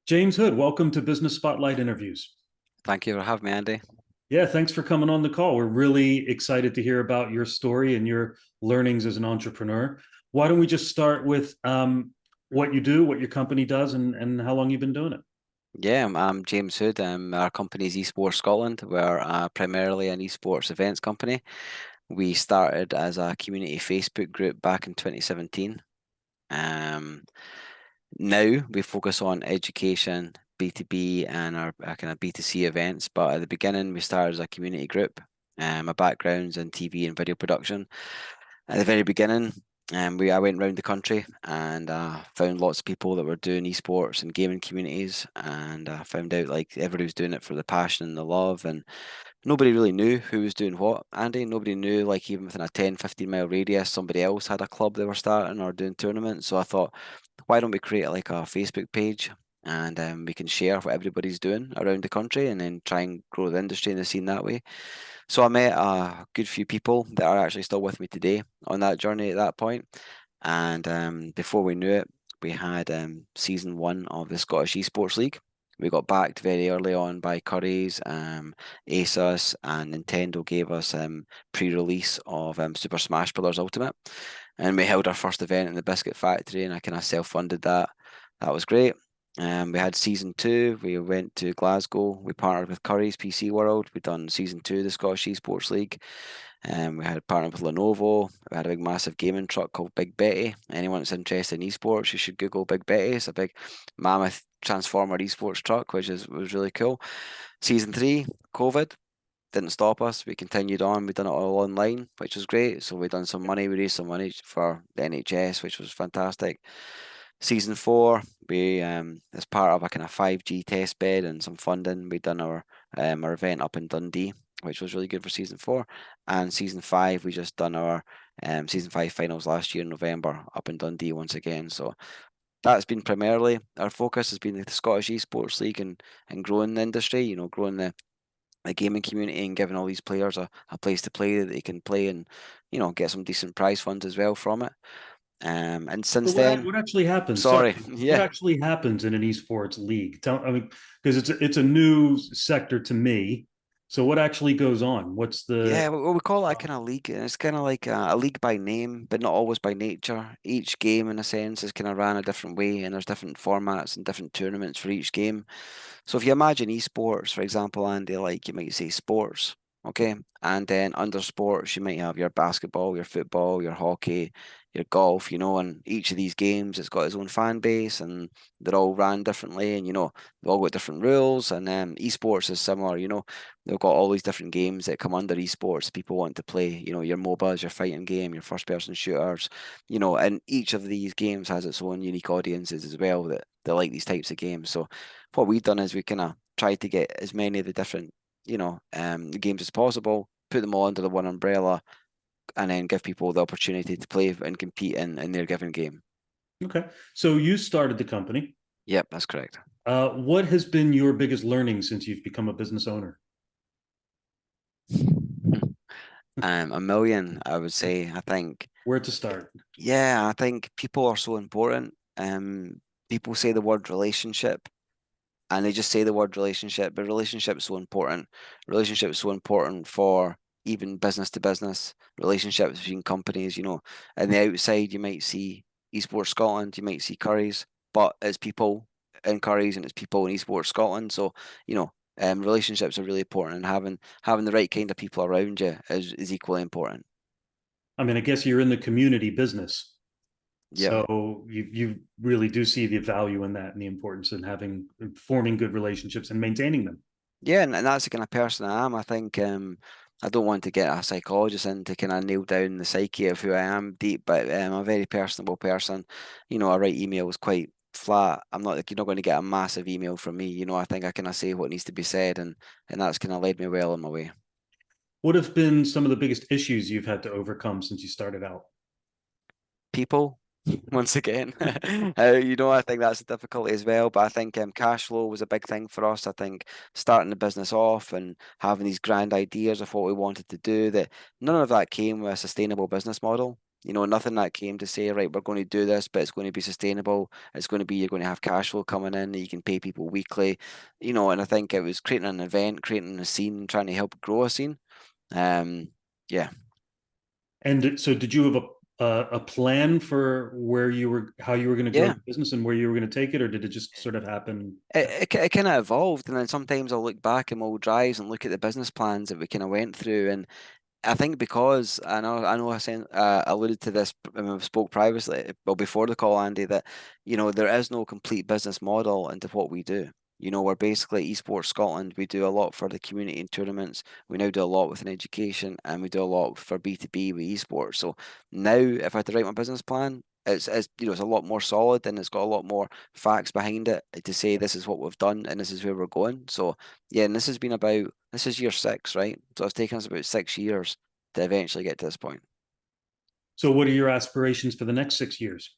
James Hood, welcome to Business Spotlight Interviews. Thank you for having me, Andy. Yeah, thanks for coming on the call. We're really excited to hear about your story and your learnings as an entrepreneur. Why don't we just start with what you do, what your company does, and how long you've been doing it? Yeah, I'm James Hood. Our company is Esports Scotland. We're primarily an esports events company. We started as a community Facebook group back in 2017. Um, Now we focus on education, B2B, and our kind of B2C events. But at the beginning, we started as a community group. My background's in TV and video production. At the very beginning, I went around the country and found lots of people that were doing esports and gaming communities, and found out like everybody was doing it for the passion and the love, and nobody really knew who was doing what, Andy. Nobody knew, like, even within a 10, 15 mile radius, somebody else had a club they were starting or doing tournaments. So I thought, why don't we create like a Facebook page, and we can share what everybody's doing around the country and then try and grow the industry and the scene that way. So I met a good few people that are actually still with me today on that journey at that point. And before we knew it, we had season one of the Scottish Esports League. We got backed very early on by Curry's, ASUS, and Nintendo gave us pre-release of Super Smash Bros. Ultimate. And we held our first event in the Biscuit Factory, and I kind of self-funded that. That was great. We had season two. We went to Glasgow. We partnered with Curry's PC World. We done season two of the Scottish Esports League. We had partnered with Lenovo. We had a big massive gaming truck called Big Betty. Anyone that's interested in esports, you should Google Big Betty. It's a big mammoth transformer esports truck, which was really cool. Season three, COVID didn't stop us. We continued on. We done it all online, which was great. So we done some money. We raised some money for the NHS, which was fantastic. Season four, we as part of a kind of 5G test bed and some funding, we done our event up in Dundee, which was really good for season four. And season five, we just done our season five finals last year in November up in Dundee once again. So that's been primarily our focus, has been the Scottish Esports League and growing the industry, growing the gaming community and giving all these players a place to play that they can play and, get some decent prize funds as well from it. And So since what then, what actually happens? sorry, Sorry, what yeah. actually happens in an esports league? I mean, because it's a new sector to me. So what actually goes on? What's the Yeah, we call it a kind of league, and it's kind of like a league by name, but not always by nature. Each game, in a sense, is kind of ran a different way, and there's different formats and different tournaments for each game. So if you imagine esports, for example, Andy, like you might say sports, okay, and then under sports you might have your basketball, your football, your hockey, your golf, and each of these games it's got its own fan base, and they're all ran differently, and they've all got different rules. And esports is similar, they've got all these different games that come under esports people want to play. Your MOBAs, your fighting game, your first person shooters, and each of these games has its own unique audiences as well that like these types of games. So what we've done is we kind of tried to get as many of the different, games as possible, put them all under the one umbrella, and then give people the opportunity to play and compete in their given game. Okay? So you started the company. Yep, that's correct. What has been your biggest learning since you've become a business owner? A million, I would say. I think, Where to start? yeah, I think people are so important. People say the word relationship, and they just say the word relationship, but relationship is so important. Relationship is so important for even business to business, relationships between companies. On the outside, you might see Esports Scotland, you might see Curry's, but it's people in Curry's and it's people in Esports Scotland. So, relationships are really important, and having the right kind of people around you is equally important. I mean, I guess you're in the community business. Yep. So you really do see the value in that and the importance in forming good relationships and maintaining them. Yeah, and that's the kind of person I am. I think I don't want to get a psychologist in to kind of nail down the psyche of who I am deep, but I'm a very personable person. I write emails quite flat. I'm not like, you're not going to get a massive email from me. I think I kind of say what needs to be said, and that's kind of led me well on my way. What have been some of the biggest issues you've had to overcome since you started out? People, once again, I think that's a difficulty as well. But I think cash flow was a big thing for us. I think starting the business off and having these grand ideas of what we wanted to do, that none of that came with a sustainable business model. You know, nothing that came to say, right, we're going to do this, but it's going to be sustainable. It's going to be, you're going to have cash flow coming in, you can pay people weekly, you know, and I think it was creating an event, creating a scene, trying to help grow a scene. Yeah. And so did you have a plan for how you were going to grow Yeah. the business and where you were going to take it, or did it just sort of happen? It kind of evolved, and then sometimes I'll look back in my old drives and look at the business plans that we kind of went through, and I think because I alluded to this when we spoke privately, well, before the call, Andy, that, you know, there is no complete business model into what we do. You know, we're basically Esports Scotland. We do a lot for the community and tournaments. We now do a lot within education, and we do a lot for B2B with esports. So now, if I had to write my business plan, it's you know, it's a lot more solid, and it's got a lot more facts behind it to say this is what we've done and this is where we're going. So yeah, and this is year 6, right? So it's taken us about 6 years to eventually get to this point. So what are your aspirations for the next 6 years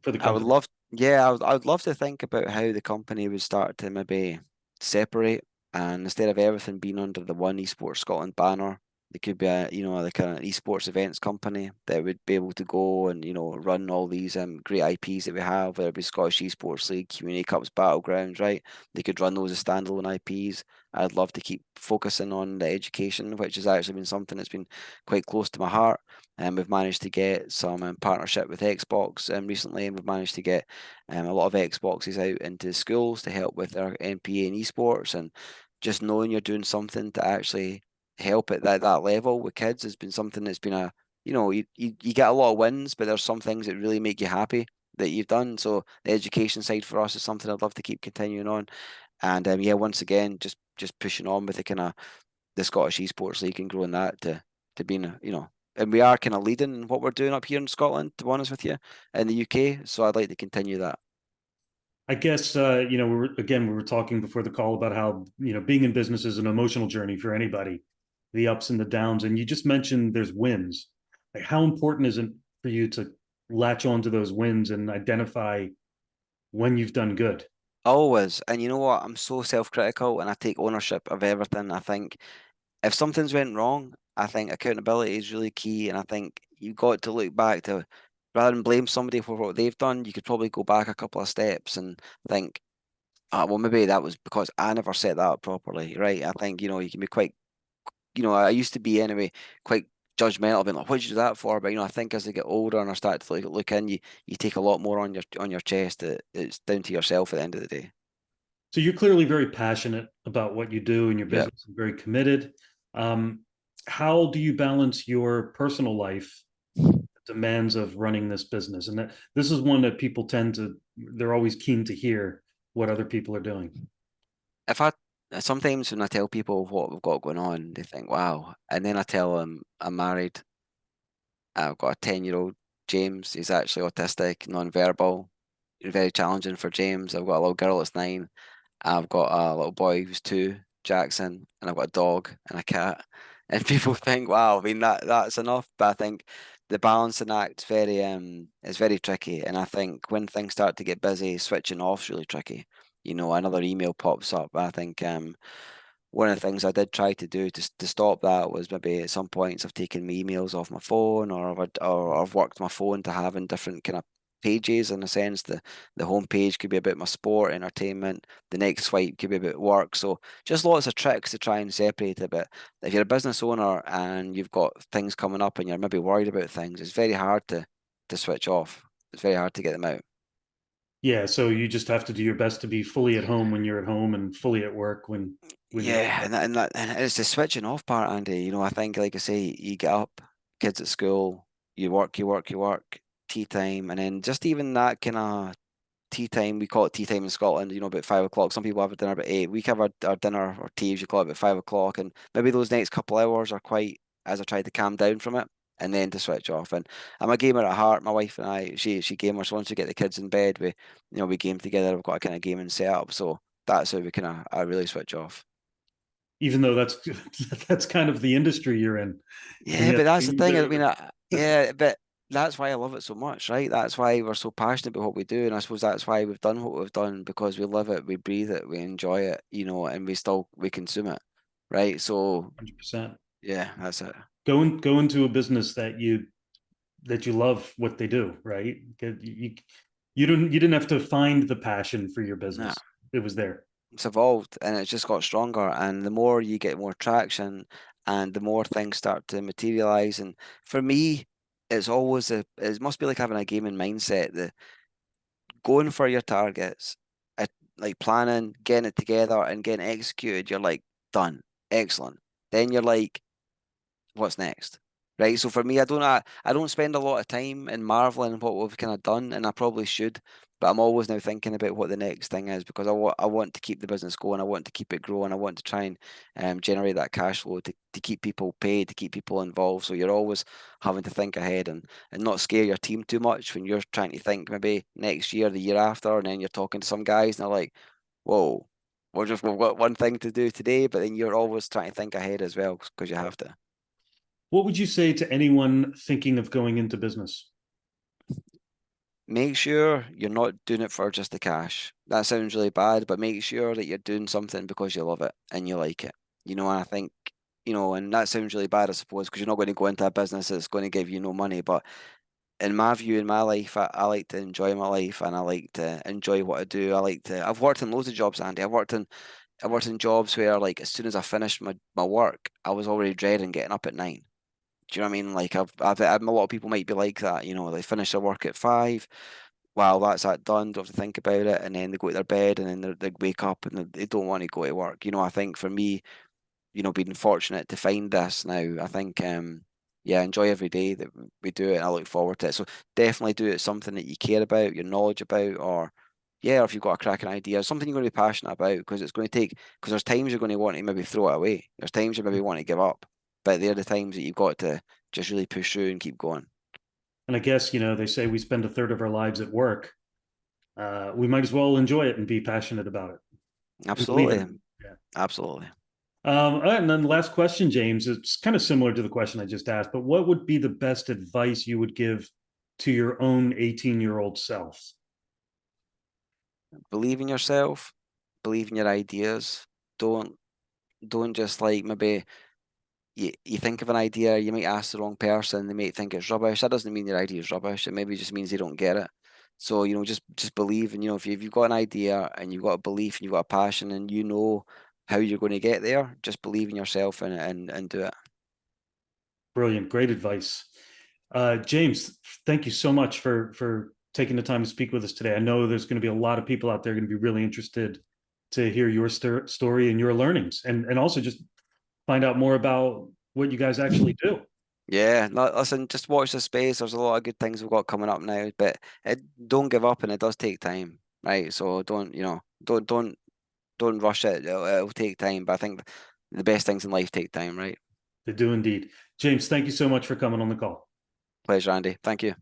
for the I would company? love, yeah, I would love to think about how the company would start to maybe separate, and instead of everything being under the one Esports Scotland banner, there could be a, you know, like an esports events company that would be able to go and, you know, run all these great IPs that we have, whether it be Scottish Esports League, Community Cups, Battlegrounds, right? They could run those as standalone IPs. I'd love to keep focusing on the education, which has actually been something that's been quite close to my heart. And we've managed to get some partnership with Xbox recently, and we've managed to get a lot of Xboxes out into schools to help with their NPA and esports. And just knowing you're doing something to actually help at that level with kids has been something that's been a, you know, you get a lot of wins, but there's some things that really make you happy that you've done. So the education side for us is something I'd love to keep continuing on. And yeah, once again, just pushing on with the kind of the Scottish Esports League and growing that to being a, you know, and we are kind of leading in what we're doing up here in Scotland, to be honest with you, in the UK. So I'd like to continue that. I guess you know, we were talking before the call about how, you know, being in business is an emotional journey for anybody, the ups and the downs. And you just mentioned there's wins. Like, how important is it for you to latch on to those wins and identify when you've done good? Always. And you know what? I'm so self-critical and I take ownership of everything. I think if something's went wrong, I think accountability is really key. And I think you've got to look back to, rather than blame somebody for what they've done, you could probably go back a couple of steps and think, well, maybe that was because I never set that up properly, right? I think, you know, you can be quite, you know, I used to be anyway, quite judgmental, being like, what did you do that for? But, you know, I think as I get older and I start to look in, you take a lot more on your chest. It's down to yourself at the end of the day. So you're clearly very passionate about what you do in your Yeah. business and very committed. Um, how do you balance your personal life, demands of running this business? And this is one that people they're always keen to hear what other people are doing. If I Sometimes when I tell people what we've got going on, they think, wow. And then I tell them I'm married. I've got a 10-year-old James. He's actually autistic, non-verbal. Very challenging for James. I've got a little girl that's 9. I've got a little boy who's 2, Jackson, and I've got a dog and a cat. And people think, wow, I mean that's enough. But I think the balancing act is very tricky. And I think when things start to get busy, switching off is really tricky. You know, another email pops up. I think one of the things I did try to do to stop that was maybe at some points I've taken my emails off my phone, or I've worked my phone to having different kind of pages. In a sense, the home page could be about my sport, entertainment. The next swipe could be about work. So just lots of tricks to try and separate it. But if you're a business owner and you've got things coming up and you're maybe worried about things, it's very hard to switch off. It's very hard to get them out. Yeah, so you just have to do your best to be fully at home when you're at home and fully at work when you're at Yeah, work. and it's the switching off part, Andy. You know, I think, like I say, you get up, kids at school, you work, tea time, and then just even that kind of tea time, we call it tea time in Scotland, you know, about 5 o'clock. Some people have a dinner about 8. We have our dinner or tea, as you call it, about 5 o'clock. And maybe those next couple hours are quite, as I try to calm down from it and then to switch off. And I'm a gamer at heart. My wife and I, she gamers. So once we get the kids in bed, we game together. We've got a kind of gaming set up. So that's how we kind of, I really switch off. Even though that's that's kind of the industry you're in. And Yeah, yet but that's the thing. I mean, you're yeah, but that's why I love it so much, right? That's why we're so passionate about what we do, and I suppose that's why we've done what we've done, because we live it, we breathe it, we enjoy it, you know, and we consume it, right? So 100%. yeah, that's it. go into a business that you love what they do, right? You didn't have to find the passion for your No, business. It was there. it's evolved and it's just got stronger. And the more you get more traction and the more things start to materialize. And for me, it's always it must be like having a gaming mindset, the going for your targets, like planning, getting it together and getting executed, you're like, done, excellent. Then you're like, what's next? Right. So for me, I don't spend a lot of time in marveling at what we've kind of done, and I probably should, but I'm always now thinking about what the next thing is because I want to keep the business going, I want to keep it growing, I want to try and generate that cash flow to keep people paid, to keep people involved. So you're always having to think ahead and not scare your team too much when you're trying to think maybe next year, the year after, and then you're talking to some guys and they're like, whoa, we've got one thing to do today, but then you're always trying to think ahead as well because you have to. What would you say to anyone thinking of going into business? Make sure you're not doing it for just the cash. That sounds really bad, but make sure that you're doing something because you love it and you like it. And I think, and that sounds really bad, I suppose, because you're not going to go into a business that's going to give you no money. But in my view, in my life, I like to enjoy my life and I like to enjoy what I do. I've worked in loads of jobs, Andy. I worked in jobs where like as soon as I finished my work, I was already dreading getting up at 9. Do you know what I mean? Like a lot of people might be like that, they finish their work at 5. Wow, that's that done. Don't have to think about it, and then they go to their bed, and then they wake up and they don't want to go to work. I think for me, being fortunate to find this now, I think, yeah, enjoy every day that we do it. And I look forward to it. So definitely do it something that you care about, your knowledge about, or yeah, or if you've got a cracking idea, something you're going to be passionate about, because it's going to take. Because there's times you're going to want to maybe throw it away. There's times you maybe want to give up, but they're the times that you've got to just really push through and keep going. And I guess, they say we spend a third of our lives at work. We might as well enjoy it and be passionate about it and believe in Absolutely, it. Yeah. absolutely. And then the last question, James, it's kind of similar to the question I just asked, but what would be the best advice you would give to your own 18-year-old self? Believe in yourself, believe in your ideas. Don't don't just like maybe you think of an idea, you might ask the wrong person, they might think it's rubbish. That doesn't mean your idea is rubbish. It maybe just means they don't get it. So, just believe and if you've got an idea and you've got a belief and you've got a passion and you know how you're going to get there, just believe in yourself and do it. Brilliant, great advice. James, thank you so much for taking the time to speak with us today. I know there's going to be a lot of people out there going to be really interested to hear your story and your learnings, and also just find out more about what you guys actually do. Yeah, listen, just watch the space. There's a lot of good things we've got coming up now, but don't give up, and it does take time, right? So don't rush it. It'll take time, but I think the best things in life take time, right? They do indeed. James, thank you so much for coming on the call. Pleasure, Andy. Thank you.